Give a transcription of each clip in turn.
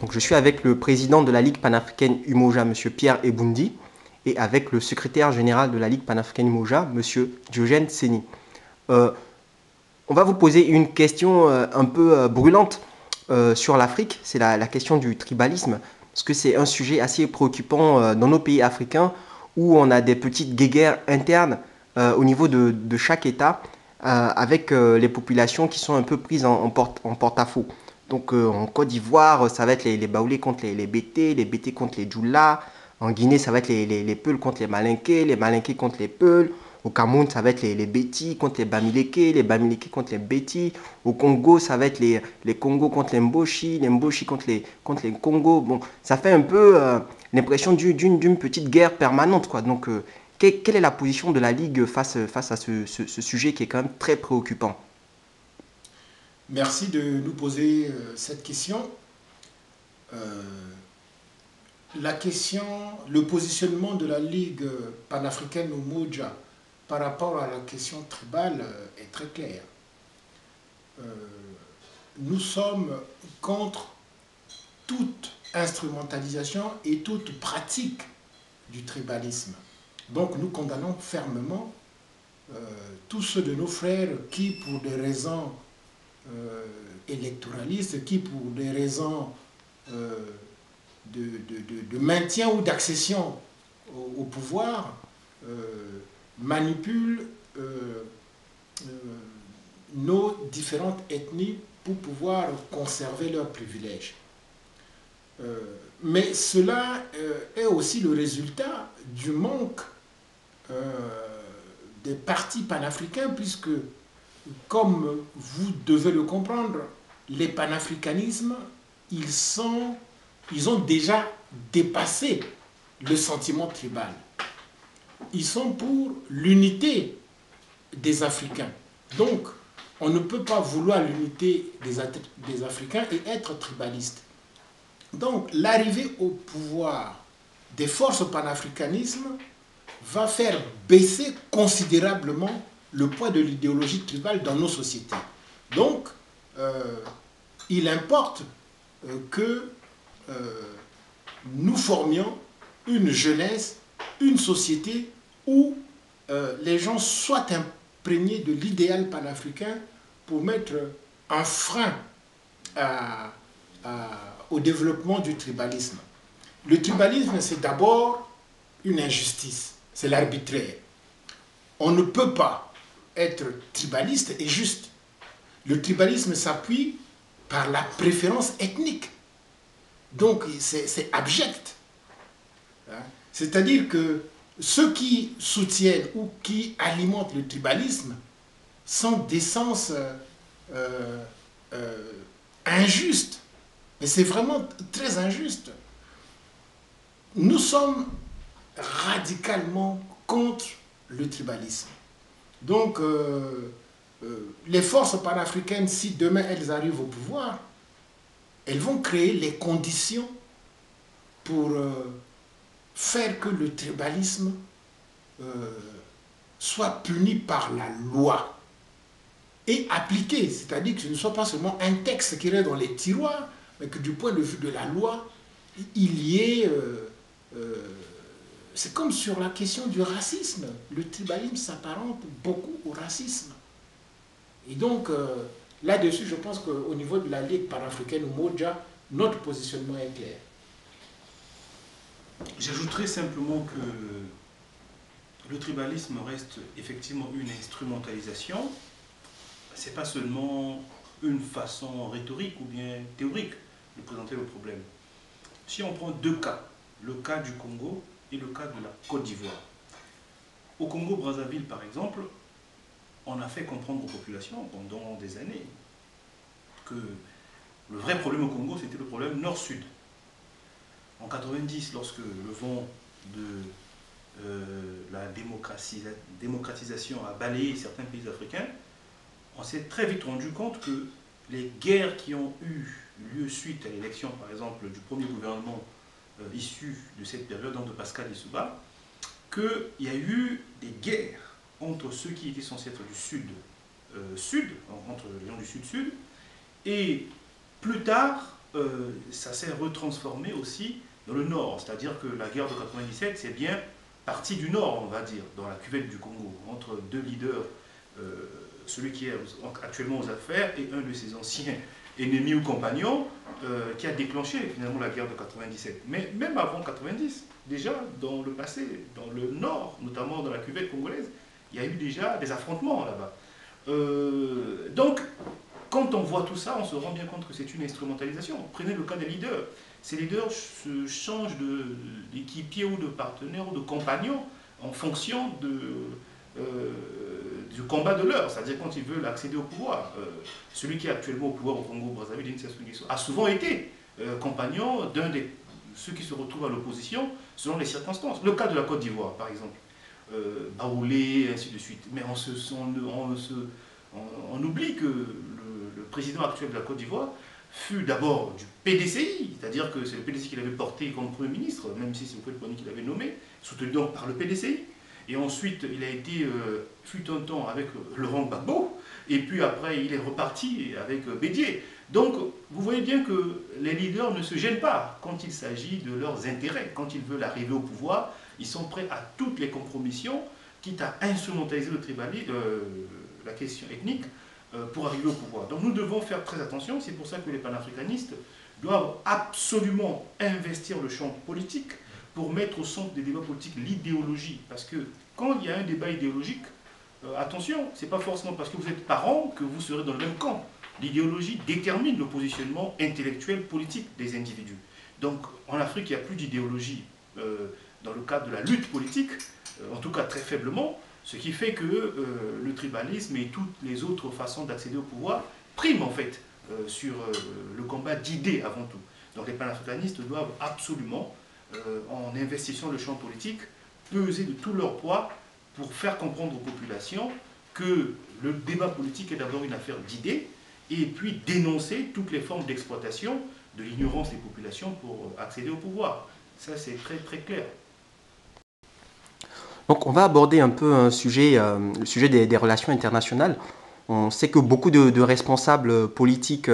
Donc, je suis avec le président de la Ligue panafricaine Umoja, M. Pierre Eboundi, et avec le secrétaire général de la Ligue panafricaine Umoja, M. Diogène Seni. On va vous poser une question un peu brûlante sur l'Afrique, c'est la question du tribalisme, parce que c'est un sujet assez préoccupant dans nos pays africains où on a des petites guéguerres internes au niveau de chaque État avec les populations qui sont un peu prises en porte-à-faux. Donc en Côte d'Ivoire, ça va être les Baoulés contre les BT contre les Djoula. En Guinée, ça va être les Peuls contre les Malinqués contre les Peuls. Au Cameroun, ça va être les Bétis contre les Bamileke contre les Bétis. Au Congo, ça va être les Congos contre les Mboshi contre les Congos. Bon, ça fait un peu l'impression d'une petite guerre permanente, quoi. Donc, quelle est la position de la Ligue face à ce sujet qui est quand même très préoccupant? Merci de nous poser cette question. Le positionnement de la Ligue panafricaine Umoja par rapport à la question tribale est très clair. Nous sommes contre toute instrumentalisation et toute pratique du tribalisme. Donc nous condamnons fermement tous ceux de nos frères qui, pour des raisons électoralistes, qui, pour des raisons de maintien ou d'accession au pouvoir, manipulent nos différentes ethnies pour pouvoir conserver leurs privilèges. Mais cela est aussi le résultat du manque des partis panafricains, puisque, comme vous devez le comprendre, les panafricanismes, ils ont déjà dépassé le sentiment tribal. Ils sont pour l'unité des Africains. Donc, on ne peut pas vouloir l'unité des Africains et être tribaliste. Donc, l'arrivée au pouvoir des forces panafricanisme va faire baisser considérablement le poids de l'idéologie tribale dans nos sociétés. Donc, il importe que nous formions une jeunesse, une société où les gens soient imprégnés de l'idéal panafricain pour mettre un frein au développement du tribalisme. Le tribalisme, c'est d'abord une injustice, c'est l'arbitraire. On ne peut pas être tribaliste et juste. Le tribalisme s'appuie par la préférence ethnique. Donc, c'est abject. C'est-à-dire que ceux qui soutiennent ou qui alimentent le tribalisme sont d'essence injuste. Mais c'est vraiment très injuste. Nous sommes radicalement contre le tribalisme. Donc, les forces panafricaines, si demain elles arrivent au pouvoir, elles vont créer les conditions pour faire que le tribalisme soit puni par la loi et appliqué. C'est-à-dire que ce ne soit pas seulement un texte qui reste dans les tiroirs, mais que du point de vue de la loi, il y ait... c'est comme sur la question du racisme. Le tribalisme s'apparente beaucoup au racisme. Et donc, là-dessus, je pense qu'au niveau de la Ligue panafricaine Umoja, notre positionnement est clair. J'ajouterais simplement que le tribalisme reste effectivement une instrumentalisation. Ce n'est pas seulement une façon rhétorique ou bien théorique de présenter le problème. Si on prend deux cas, le cas du Congo et le cas de la Côte d'Ivoire. Au Congo-Brazzaville, par exemple, on a fait comprendre aux populations pendant des années que le vrai problème au Congo, c'était le problème nord-sud. En 90, lorsque le vent de la démocratisation a balayé certains pays africains, on s'est très vite rendu compte que les guerres qui ont eu lieu suite à l'élection, par exemple, du premier gouvernement issu de cette période, de Pascal Lissouba, qu'il y a eu des guerres entre ceux qui étaient censés être du sud-sud, entre les gens du sud-sud, et plus tard, ça s'est retransformé aussi dans le nord. C'est-à-dire que la guerre de 97, c'est bien parti du nord, on va dire, dans la cuvette du Congo, entre deux leaders, celui qui est actuellement aux affaires et un de ses anciens ennemis ou compagnons, qui a déclenché finalement la guerre de 97. Mais même avant 90, déjà dans le passé, dans le nord, notamment dans la cuvette congolaise, il y a eu déjà des affrontements là-bas. Donc, quand on voit tout ça, on se rend bien compte que c'est une instrumentalisation. Prenez le cas des leaders. Ces leaders se changent d'équipier ou de partenaire ou de compagnon en fonction du combat de l'heure, c'est-à-dire quand ils veulent accéder au pouvoir. Celui qui est actuellement au pouvoir au Congo-Brazzaville, Denis Sassou Nguesso, a souvent été compagnon d'un de ceux qui se retrouvent à l'opposition selon les circonstances. Le cas de la Côte d'Ivoire, par exemple. Baoulé, ainsi de suite. Mais on oublie que le président actuel de la Côte d'Ivoire fut d'abord du PDCI, c'est-à-dire que c'est le PDCI qui l'avait porté comme Premier ministre, même si c'est Houphouët-Boigny qui l'avait nommé, soutenu donc par le PDCI. Et ensuite, il a été, fut un temps avec Laurent Gbagbo, et puis après, il est reparti avec Bédié. Donc, vous voyez bien que les leaders ne se gênent pas quand il s'agit de leurs intérêts. Quand ils veulent arriver au pouvoir, ils sont prêts à toutes les compromissions, quitte à instrumentaliser le tribalisme, la question ethnique, pour arriver au pouvoir. Donc nous devons faire très attention, c'est pour ça que les panafricanistes doivent absolument investir le champ politique pour mettre au centre des débats politiques l'idéologie. Parce que quand il y a un débat idéologique, attention, ce n'est pas forcément parce que vous êtes parents que vous serez dans le même camp. L'idéologie détermine le positionnement intellectuel, politique des individus. Donc en Afrique, il n'y a plus d'idéologie dans le cadre de la lutte politique, en tout cas très faiblement, ce qui fait que le tribalisme et toutes les autres façons d'accéder au pouvoir priment en fait sur le combat d'idées avant tout. Donc les panafricanistes doivent absolument, en investissant le champ politique, peser de tout leur poids pour faire comprendre aux populations que le débat politique est d'abord une affaire d'idées et puis dénoncer toutes les formes d'exploitation de l'ignorance des populations pour accéder au pouvoir. Ça c'est très très clair. Donc on va aborder un peu un sujet, le sujet des relations internationales. On sait que beaucoup de responsables politiques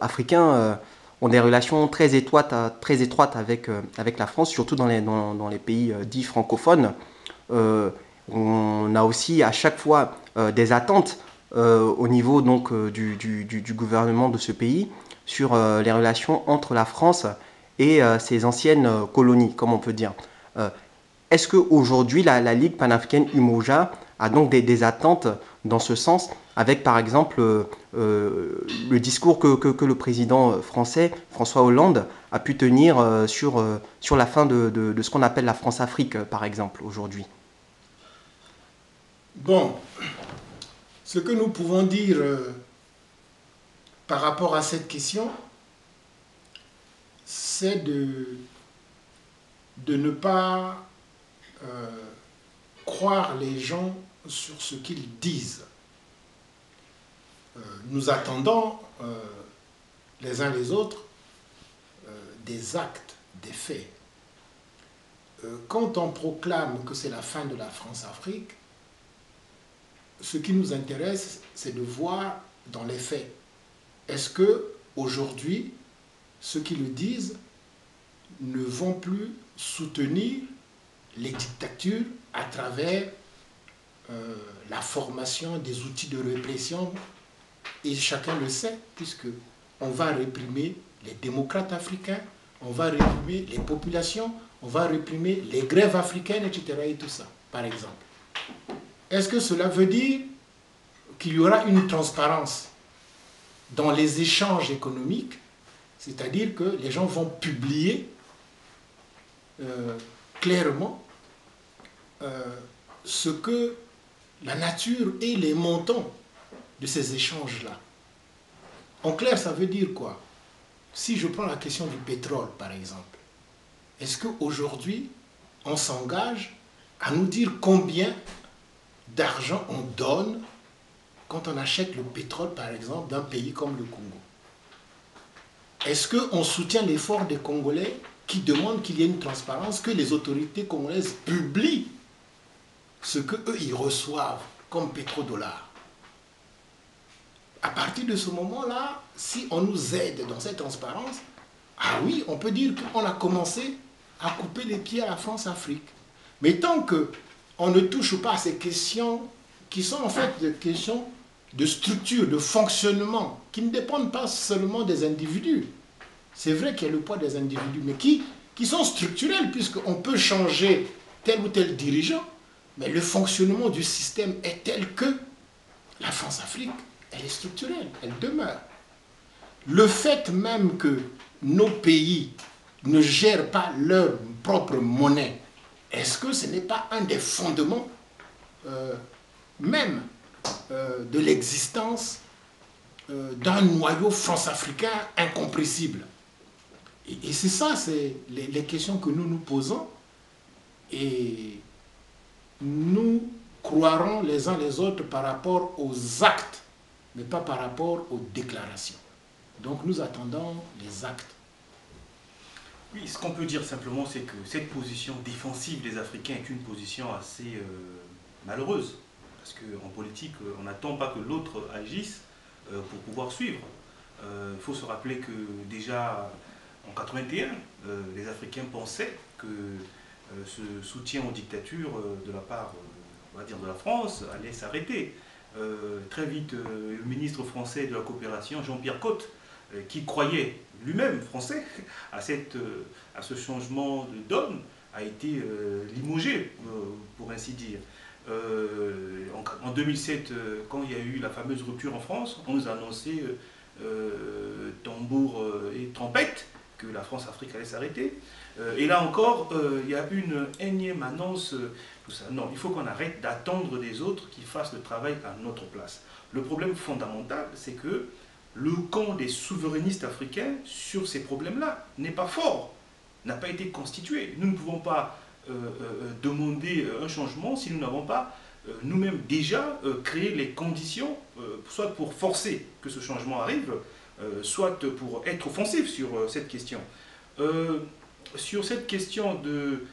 africains ont des relations très étroites avec la France, surtout dans les pays dits francophones. On a aussi à chaque fois des attentes au niveau donc, du gouvernement de ce pays sur les relations entre la France et ses anciennes colonies, comme on peut dire. Est-ce qu'aujourd'hui, la Ligue panafricaine Umoja a donc des attentes dans ce sens, avec par exemple le discours que le président français, François Hollande, a pu tenir sur la fin de ce qu'on appelle la France-Afrique, par exemple, aujourd'hui? Bon, ce que nous pouvons dire par rapport à cette question, c'est de ne pas croire les gens sur ce qu'ils disent. Nous attendons les uns les autres des actes, des faits. Quand on proclame que c'est la fin de la France-Afrique, ce qui nous intéresse, c'est de voir dans les faits. Est-ce que aujourd'hui, ceux qui le disent ne vont plus soutenir les dictatures à travers la formation des outils de répression, et chacun le sait, puisque on va réprimer les démocrates africains, on va réprimer les populations, on va réprimer les grèves africaines, etc. et tout ça, par exemple. Est-ce que cela veut dire qu'il y aura une transparence dans les échanges économiques, c'est-à-dire que les gens vont publier clairement ce que la nature et les montants de ces échanges-là. En clair, ça veut dire quoi? Si je prends la question du pétrole, par exemple, est-ce qu'aujourd'hui, on s'engage à nous dire combien d'argent on donne quand on achète le pétrole, par exemple, d'un pays comme le Congo? Est-ce qu'on soutient l'effort des Congolais qui demandent qu'il y ait une transparence, que les autorités congolaises publient ce qu'eux, ils reçoivent comme pétrodollars? à partir de ce moment-là, si on nous aide dans cette transparence, ah oui, on peut dire qu'on a commencé à couper les pieds à la France-Afrique. Mais tant qu'on ne touche pas à ces questions qui sont en fait des questions de structure, de fonctionnement, qui ne dépendent pas seulement des individus. C'est vrai qu'il y a le poids des individus, mais qui sont structurels, puisqu'on peut changer tel ou tel dirigeant, mais le fonctionnement du système est tel que la France-Afrique, elle est structurelle, elle demeure. Le fait même que nos pays ne gèrent pas leur propre monnaie, est-ce que ce n'est pas un des fondements même de l'existence d'un noyau france-africain incompressible? Et c'est ça, c'est les questions que nous nous posons, et nous croirons les uns les autres par rapport aux actes, mais pas par rapport aux déclarations. Donc nous attendons les actes. Oui, ce qu'on peut dire simplement, c'est que cette position défensive des Africains est une position assez malheureuse. Parce qu'en politique, on n'attend pas que l'autre agisse pour pouvoir suivre. Il faut se rappeler que déjà en 81, les Africains pensaient que ce soutien aux dictatures de la part, on va dire, de la France allait s'arrêter. Très vite, le ministre français de la coopération, Jean-Pierre Cot, qui croyait lui-même français à ce changement de donne, a été limogé, pour ainsi dire. En 2007, quand il y a eu la fameuse rupture en France, on nous a annoncé tambour et trompette que la France-Afrique allait s'arrêter. Et là encore, il y a une énième annonce, tout ça. Non, il faut qu'on arrête d'attendre des autres qui fassent le travail à notre place. Le problème fondamental, c'est que le camp des souverainistes africains sur ces problèmes-là n'est pas fort, n'a pas été constitué. Nous ne pouvons pas demander un changement si nous n'avons pas nous-mêmes déjà créé les conditions, soit pour forcer que ce changement arrive, soit pour être offensif sur cette question. Sur cette question de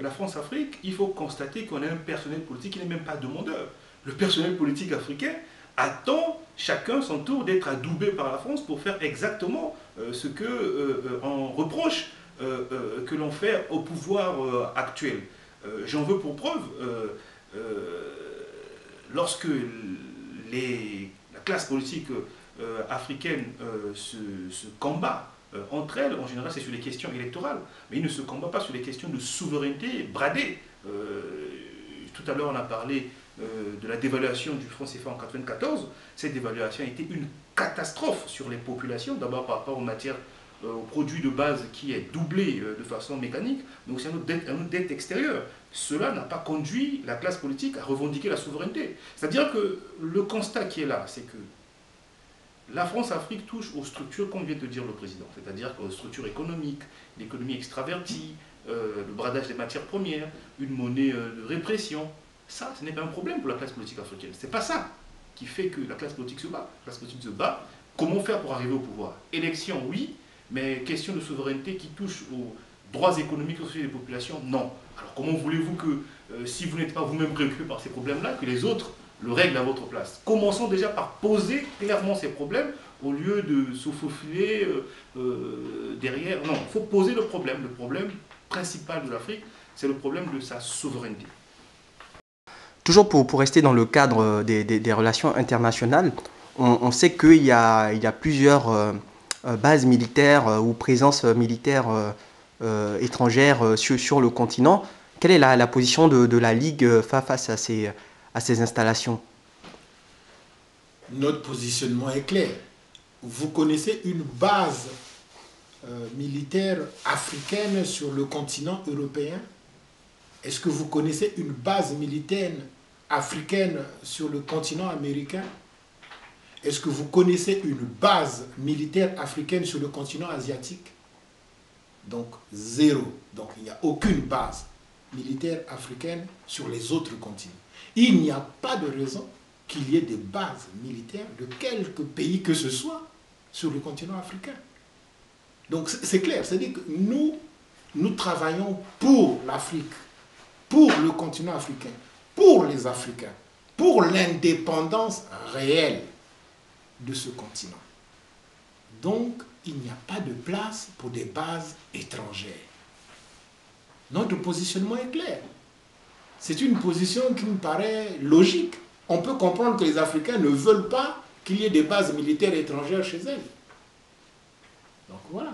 la France-Afrique, il faut constater qu'on a un personnel politique qui n'est même pas demandeur. Le personnel politique africain attend chacun son tour d'être adoubé par la France pour faire exactement ce qu'on reproche que l'on fait au pouvoir actuel. J'en veux pour preuve, lorsque la classe politique africaine se combat entre elles, en général c'est sur les questions électorales, mais ils ne se combattent pas sur les questions de souveraineté bradée. Tout à l'heure on a parlé de la dévaluation du franc CFA en 1994. Cette dévaluation a été une catastrophe sur les populations, d'abord par rapport aux matières, aux produits de base qui est doublé de façon mécanique, mais aussi à notre dette extérieure. Cela n'a pas conduit la classe politique à revendiquer la souveraineté. C'est-à-dire que le constat qui est là, c'est que la France-Afrique touche aux structures, comme vient de dire le président, c'est-à-dire aux structures économiques, l'économie extravertie, le bradage des matières premières, une monnaie de répression. Ça, ce n'est pas un problème pour la classe politique africaine. Ce n'est pas ça qui fait que la classe politique se bat. La classe politique se bat. Comment faire pour arriver au pouvoir? Élection, oui, mais question de souveraineté qui touche aux droits économiques et sociaux des populations, non. Alors comment voulez-vous que, si vous n'êtes pas vous-même préoccupé par ces problèmes-là, que les autres le règlent à votre place? Commençons déjà par poser clairement ces problèmes au lieu de se faufiler derrière. Non, il faut poser le problème. Le problème principal de l'Afrique, c'est le problème de sa souveraineté. Toujours pour rester dans le cadre des relations internationales, on sait qu'il y a plusieurs bases militaires ou présences militaires étrangères sur le continent. Quelle est la position de la Ligue face à ces installations? Notre positionnement est clair. Vous connaissez une base militaire africaine sur le continent européen? Est-ce que vous connaissez une base militaire africaine sur le continent américain? Est-ce que vous connaissez une base militaire africaine sur le continent asiatique? Donc, zéro. Donc, il n'y a aucune base militaire africaine sur les autres continents. Il n'y a pas de raison qu'il y ait des bases militaires de quelque pays que ce soit sur le continent africain. Donc, c'est clair. C'est-à-dire que nous travaillons pour l'Afrique, pour le continent africain, pour les Africains, pour l'indépendance réelle. de ce continent. Donc, il n'y a pas de place pour des bases étrangères. Notre positionnement est clair. C'est une position qui me paraît logique. On peut comprendre que les Africains ne veulent pas qu'il y ait des bases militaires étrangères chez elles. Donc voilà.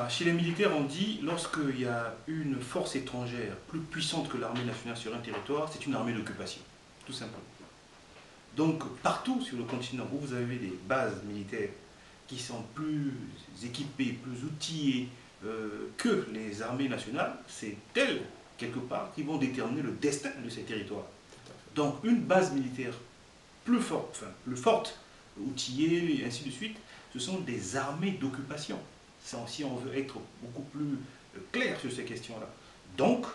Chez les militaires, on dit lorsqu'il y a une force étrangère plus puissante que l'armée nationale sur un territoire, c'est une armée d'occupation, tout simplement. Donc partout sur le continent où vous avez des bases militaires qui sont plus équipées, plus outillées que les armées nationales, c'est elles, quelque part, qui vont déterminer le destin de ces territoires. Donc une base militaire plus forte, outillée, et ainsi de suite, ce sont des armées d'occupation. Si on veut être beaucoup plus clair sur ces questions-là. Donc,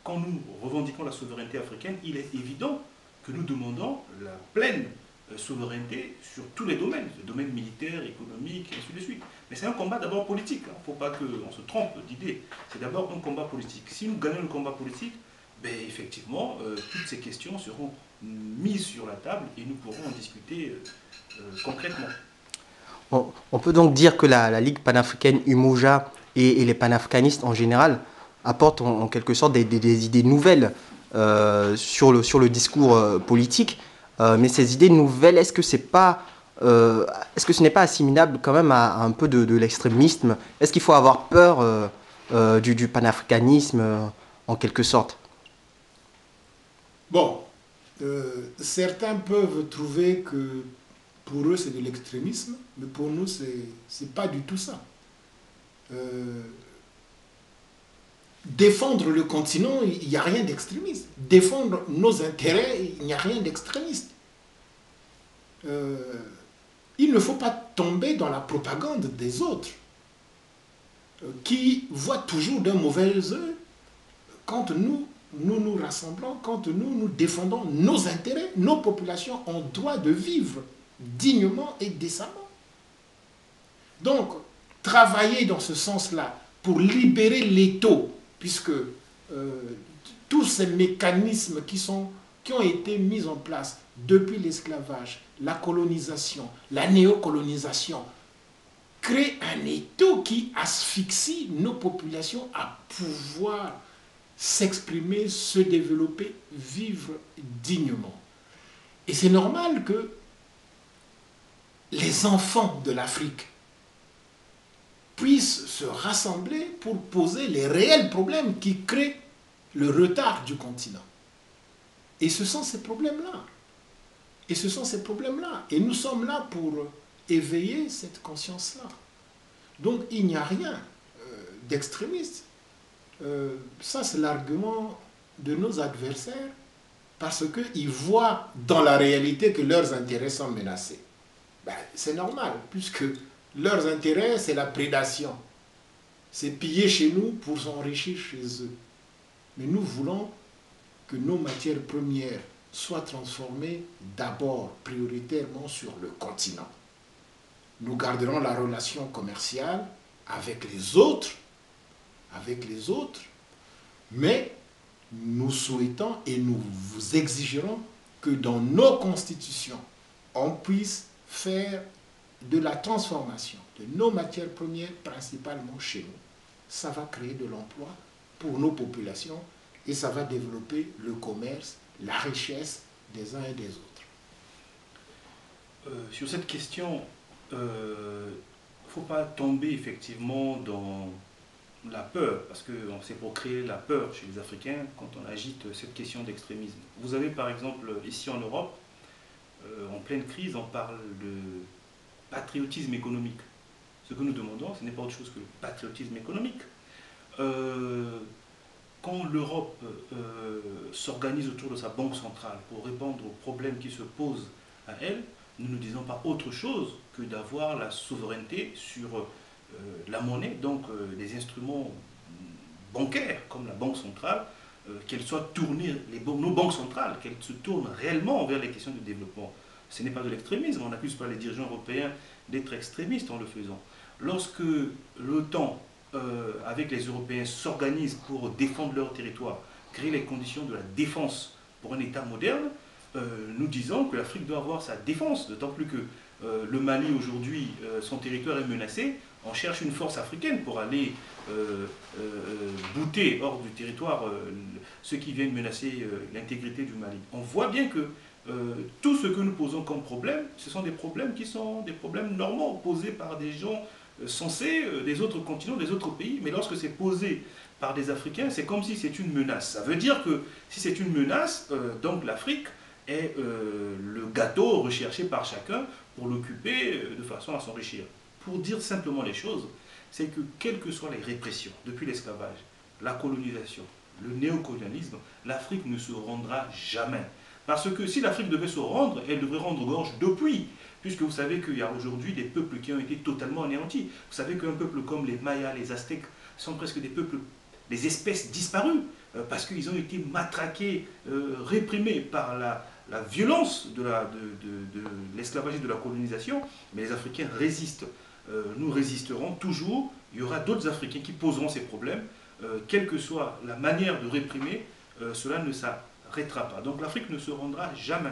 quand nous revendiquons la souveraineté africaine, il est évident que nous demandons la pleine souveraineté sur tous les domaines, le domaine militaire, économique, et ainsi de suite. Mais c'est un combat d'abord politique, il ne faut pas qu'on se trompe d'idée. C'est d'abord un combat politique. Si nous gagnons le combat politique, ben, effectivement, toutes ces questions seront mises sur la table et nous pourrons en discuter concrètement. On peut donc dire que la Ligue panafricaine Umoja et les panafricanistes en général apportent en quelque sorte des idées nouvelles sur le discours politique. Mais ces idées nouvelles, est-ce que ce n'est pas assimilable quand même à un peu de l'extrémisme? Est-ce qu'il faut avoir peur du panafricanisme en quelque sorte? Bon, certains peuvent trouver que pour eux, c'est de l'extrémisme, mais pour nous, c'est pas du tout ça. Défendre le continent, il n'y a rien d'extrémiste. Défendre nos intérêts, il n'y a rien d'extrémiste. Il ne faut pas tomber dans la propagande des autres, qui voient toujours d'un mauvais œil quand nous nous rassemblons, quand nous défendons nos intérêts. Nos populations ont droit de vivre dignement et décemment. Donc, travailler dans ce sens-là pour libérer l'étau, puisque tous ces mécanismes qui ont été mis en place depuis l'esclavage, la colonisation, la néocolonisation, créent un étau qui asphyxie nos populations à pouvoir s'exprimer, se développer, vivre dignement. Et c'est normal que les enfants de l'Afrique puissent se rassembler pour poser les réels problèmes qui créent le retard du continent. Et ce sont ces problèmes-là. Et nous sommes là pour éveiller cette conscience-là. Donc il n'y a rien d'extrémiste. Ça, c'est l'argument de nos adversaires parce qu'ils voient dans la réalité que leurs intérêts sont menacés. Ben, c'est normal, puisque leurs intérêts, c'est la prédation. C'est piller chez nous pour s'enrichir chez eux. Mais nous voulons que nos matières premières soient transformées d'abord, prioritairement, sur le continent. Nous garderons la relation commerciale avec les autres, mais nous souhaitons et nous vous exigerons que dans nos constitutions, on puisse faire de la transformation de nos matières premières, principalement chez nous. Ça va créer de l'emploi pour nos populations et ça va développer le commerce, la richesse des uns et des autres. Sur cette question, il ne faut pas tomber effectivement dans la peur, parce que c'est pour créer la peur chez les Africains quand on agite cette question d'extrémisme. Vous avez par exemple ici en Europe, en pleine crise, on parle de patriotisme économique. Ce que nous demandons, ce n'est pas autre chose que le patriotisme économique. Quand l'Europe s'organise autour de sa banque centrale pour répondre aux problèmes qui se posent à elle, nous ne disons pas autre chose que d'avoir la souveraineté sur la monnaie, donc des instruments bancaires comme la banque centrale, qu'elles soient tournées, nos banques centrales, qu'elles se tournent réellement vers les questions de développement. Ce n'est pas de l'extrémisme, on n'accuse pas les dirigeants européens d'être extrémistes en le faisant. Lorsque l'OTAN, avec les Européens, s'organise pour défendre leur territoire, créer les conditions de la défense pour un État moderne, nous disons que l'Afrique doit avoir sa défense, d'autant plus que le Mali aujourd'hui, son territoire est menacé. On cherche une force africaine pour aller bouter hors du territoire ceux qui viennent menacer l'intégrité du Mali. On voit bien que tout ce que nous posons comme problème, ce sont des problèmes qui sont des problèmes normaux, posés par des gens censés des autres continents, des autres pays. Mais lorsque c'est posé par des Africains, c'est comme si c'est une menace. Ça veut dire que si c'est une menace, donc l'Afrique est le gâteau recherché par chacun pour l'occuper de façon à s'enrichir. Pour dire simplement les choses, c'est que quelles que soient les répressions, depuis l'esclavage, la colonisation, le néocolonialisme, l'Afrique ne se rendra jamais. Parce que si l'Afrique devait se rendre, elle devrait rendre gorge depuis. Puisque vous savez qu'il y a aujourd'hui des peuples qui ont été totalement anéantis. Vous savez qu'un peuple comme les Mayas, les Aztèques, sont presque des peuples, des espèces disparues, parce qu'ils ont été matraqués, réprimés par la violence de l'esclavage et de la colonisation. Mais les Africains résistent. Nous résisterons toujours. Il y aura d'autres Africains qui poseront ces problèmes. Quelle que soit la manière de réprimer, cela ne s'arrêtera pas. Donc l'Afrique ne se rendra jamais.